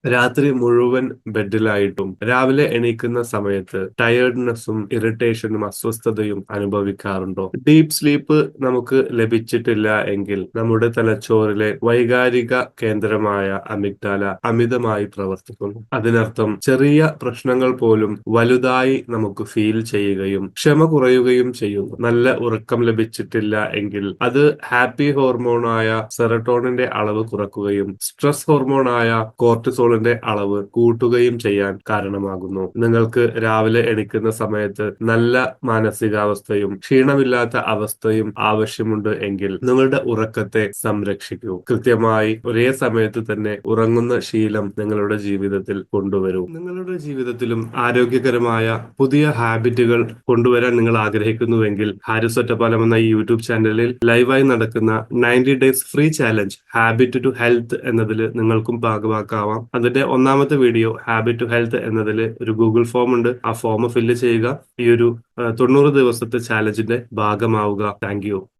രാത്രി മുഴുവൻ ബെഡിലായിട്ടും രാവിലെ എണീക്കുന്ന സമയത്ത് ടയേർഡ്നെസ്സും ഇറിറ്റേഷനും അസ്വസ്ഥതയും അനുഭവിക്കാറുണ്ടോ? ഡീപ്പ് സ്ലീപ്പ് നമുക്ക് ലഭിച്ചിട്ടില്ല എങ്കിൽ നമ്മുടെ തലച്ചോറിലെ വൈകാരിക കേന്ദ്രമായ അമിഗ്ഡാല അമിതമായി പ്രവർത്തിക്കുന്നു. അതിനർത്ഥം ചെറിയ പ്രശ്നങ്ങൾ പോലും വലുതായി നമുക്ക് ഫീൽ ചെയ്യുകയും ക്ഷമ കുറയുകയും ചെയ്യുന്നു. നല്ല ഉറക്കം ലഭിച്ചിട്ടില്ല എങ്കിൽ അത് ഹാപ്പി ഹോർമോണായ സെറട്ടോണിന്റെ അളവ് കുറക്കുകയും സ്ട്രെസ് ഹോർമോണായ കോർട്ടിസോളിന്റെ അളവ് കൂട്ടുകയും ചെയ്യാൻ കാരണമാകുന്നു. നിങ്ങൾക്ക് രാവിലെ എണീക്കുന്ന സമയത്ത് നല്ല മാനസികാവസ്ഥയും ക്ഷീണമില്ലാത്ത അവസ്ഥയും ആവശ്യമുണ്ട് എങ്കിൽ നിങ്ങളുടെ ഉറക്കത്തെ സംരക്ഷിക്കൂ. കൃത്യമായി ഒരേ സമയത്ത് തന്നെ ഉറങ്ങുന്ന ശീലം നിങ്ങളുടെ ജീവിതത്തിൽ കൊണ്ടുവരൂ. നിങ്ങളുടെ ജീവിതത്തിലും ആരോഗ്യകരമായ പുതിയ ഹാബിറ്റുകൾ കൊണ്ടുവരാൻ നിങ്ങൾ ആഗ്രഹിക്കുന്നുവെങ്കിൽ ഹാരിസ് ഒറ്റപ്പാലം എന്ന ഈ യൂട്യൂബ് ചാനലിൽ ലൈവായി നടക്കുന്ന 90 days free challenge habit to health എന്നതിൽ നിങ്ങൾക്കും ഭാഗമാക്കാവാം. അതിന്റെ ഒന്നാമത്തെ വീഡിയോ ഹാബിറ്റ് ടു ഹെൽത്ത് എന്നതിൽ ഒരു ഗൂഗിൾ ഫോം ഉണ്ട്. ആ ഫോം ഫില്ല് ചെയ്യുക. ഈ ഒരു 90 ദിവസത്തെ ചാലഞ്ചിന്റെ ഭാഗമാവുക. Thank you.